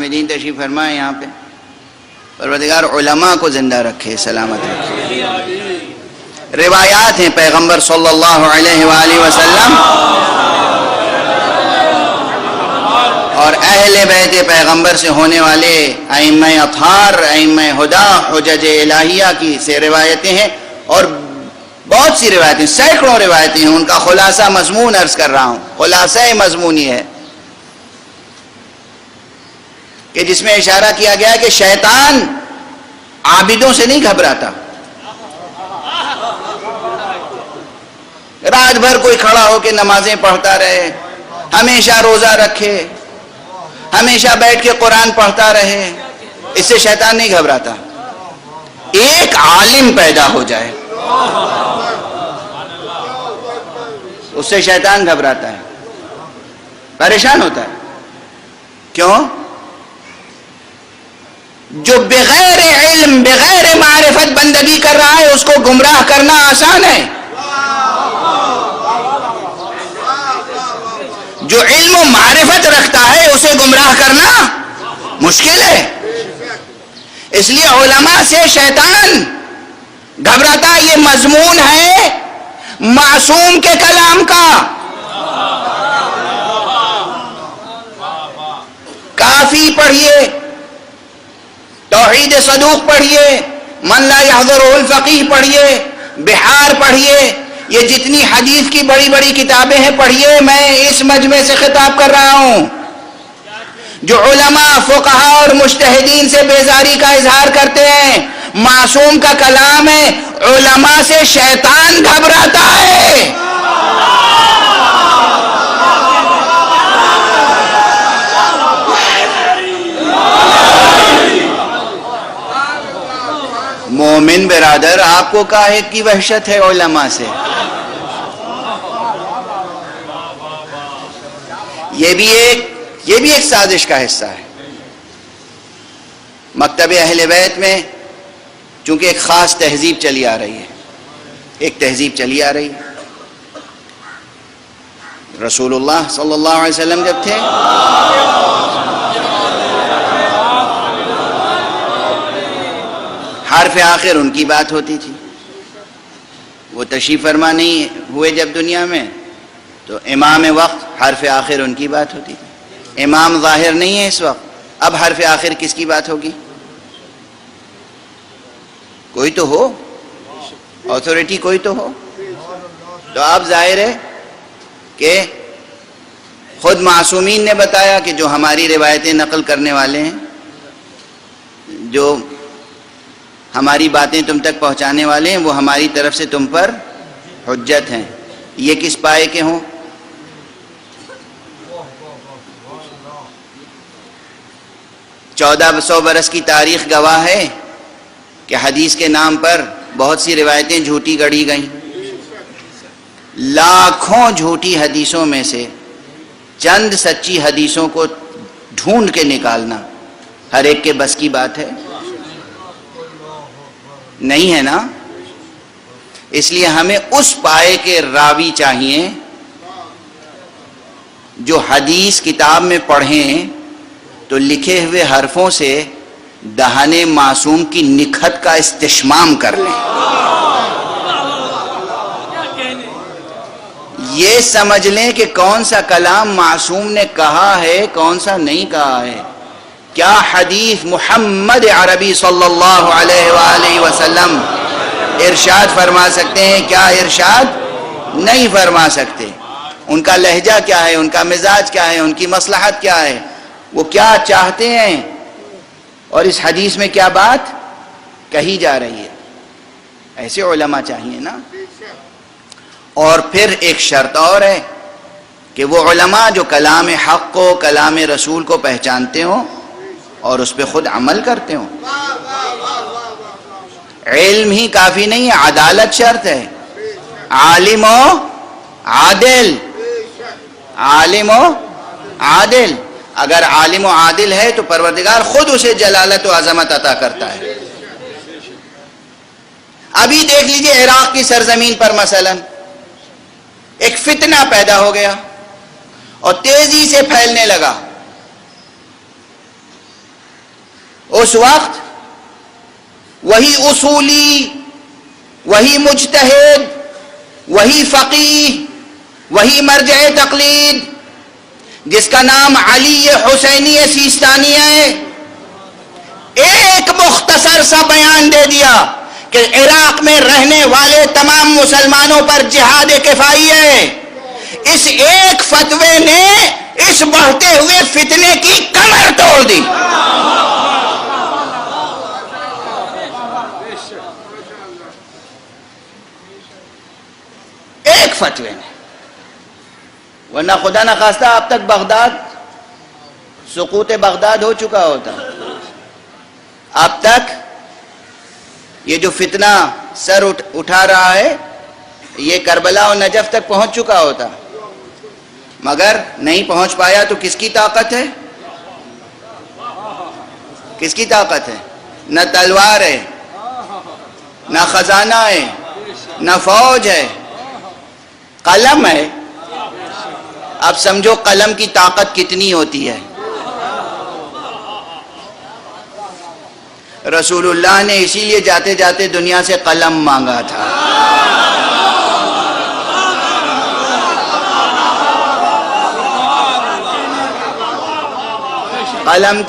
عالم دین تشریف فرمائے یہاں پہ. پروردگار علماء کو زندہ رکھے، سلامت رکھے. روایات ہیں پیغمبر صلی اللہ علیہ وآلہ وسلم اور اہل بیت پیغمبر سے ہونے والے ائمہ اطہار، ائمہ ہدا، حجج الہیہ کی سے روایتیں ہیں، اور بہت سی روایتیں، سینکڑوں روایتیں ہیں. ان کا خلاصہ مضمون عرض کر رہا ہوں. خلاصہ مضمون یہ ہے کہ جس میں اشارہ کیا گیا کہ شیطان عابدوں سے نہیں گھبراتا. رات بھر کوئی کھڑا ہو کے نمازیں پڑھتا رہے، ہمیشہ روزہ رکھے، ہمیشہ بیٹھ کے قرآن پڑھتا رہے، اس سے شیطان نہیں گھبراتا. ایک عالم پیدا ہو جائے اس سے شیطان گھبراتا ہے، پریشان ہوتا ہے. کیوں؟ جو بغیر علم، بغیر معرفت بندگی کر رہا ہے، اس کو گمراہ کرنا آسان ہے. جو علم و معرفت رکھتا ہے اسے گمراہ کرنا مشکل ہے. اس لیے علماء سے شیطان گھبراتا. یہ مضمون ہے معصوم کے کلام کا. کافی پڑھیے، توحید صدوق پڑھیے، من لا يحضره الفقیہ پڑھیے، بحار پڑھیے، یہ جتنی حدیث کی بڑی بڑی کتابیں ہیں پڑھیے. میں اس مجمع سے خطاب کر رہا ہوں. جو علماء، فقہاء اور مجتہدین سے بیزاری کا اظہار کرتے ہیں، معصوم کا کلام ہے، علماء سے شیطان گھبراتا ہے. مومن برادر، آپ کو کاہے کی وحشت ہے علماء سے؟ یہ بھی ایک سازش کا حصہ ہے. مکتب اہل بیت میں چونکہ ایک خاص تہذیب چلی آ رہی ہے، ایک تہذیب چلی آ رہی ہے. رسول اللہ صلی اللہ علیہ وسلم جب تھے حرف آخر ان کی بات ہوتی تھی. وہ تشریف فرما نہیں ہوئے جب دنیا میں تو امام وقت حرف آخر ان کی بات ہوتی تھی. امام ظاہر نہیں ہے اس وقت، اب حرف آخر کس کی بات ہوگی؟ کوئی تو ہو، اتھارٹی کوئی تو ہو. تو اب ظاہر ہے کہ خود معصومین نے بتایا کہ جو ہماری روایتیں نقل کرنے والے ہیں، جو ہماری باتیں تم تک پہنچانے والے ہیں، وہ ہماری طرف سے تم پر حجت ہیں. یہ کس پائے کے ہوں؟ 1400 برس کی تاریخ گواہ ہے کہ حدیث کے نام پر بہت سی روایتیں جھوٹی گڑھی گئیں. لاکھوں جھوٹی حدیثوں میں سے چند سچی حدیثوں کو ڈھونڈ کے نکالنا ہر ایک کے بس کی بات ہے؟ نہیں ہے نا. اس لیے ہمیں اس پائے کے راوی چاہیے جو حدیث کتاب میں پڑھیں تو لکھے ہوئے حرفوں سے دہان معصوم کی نکھت کا استشمام کر لیں. یہ سمجھ لیں کہ کون سا کلام معصوم نے کہا ہے، کون سا نہیں کہا ہے. کیا حدیث محمد عربی صلی اللہ علیہ وآلہ وسلم ارشاد فرما سکتے ہیں، کیا ارشاد نہیں فرما سکتے. ان کا لہجہ کیا ہے، ان کا مزاج کیا ہے، ان کی مصلحت کیا ہے، وہ کیا چاہتے ہیں، اور اس حدیث میں کیا بات کہی جا رہی ہے. ایسے علماء چاہیے نا. اور پھر ایک شرط اور ہے کہ وہ علماء جو کلام حق کو، کلام رسول کو پہچانتے ہوں اور اس پہ خود عمل کرتے ہوں. علم ہی کافی نہیں ہے، عدالت شرط ہے. عالم و عادل، عالم و عادل. اگر عالم و عادل ہے تو پروردگار خود اسے جلالت و عظمت عطا کرتا ہے. ابھی دیکھ لیجئے عراق کی سرزمین پر مثلا ایک فتنہ پیدا ہو گیا اور تیزی سے پھیلنے لگا. اس وقت وہی اصولی، وہی مجتہد، وہی فقیہ، وہی مرجع تقلید جس کا نام علی حسینی سیستانی ہے، ایک مختصر سا بیان دے دیا کہ عراق میں رہنے والے تمام مسلمانوں پر جہاد کفائی ہے۔ اس ایک فتوے نے اس بڑھتے ہوئے فتنے کی کمر توڑ دی۔ ایک فتوے نے، ورنہ خدا نہ خواستہ اب تک بغداد، سقوط بغداد ہو چکا ہوتا، اب تک یہ جو فتنہ سر اٹھا رہا ہے یہ کربلا اور نجف تک پہنچ چکا ہوتا، مگر نہیں پہنچ پایا۔ تو کس کی طاقت ہے؟ کس کی طاقت ہے؟ نہ تلوار ہے، نہ خزانہ ہے، نہ فوج ہے، قلم ہے۔ اب سمجھو قلم کی طاقت کتنی ہوتی ہے۔ رسول اللہ نے اسی لیے جاتے جاتے دنیا سے قلم مانگا تھا۔ قلم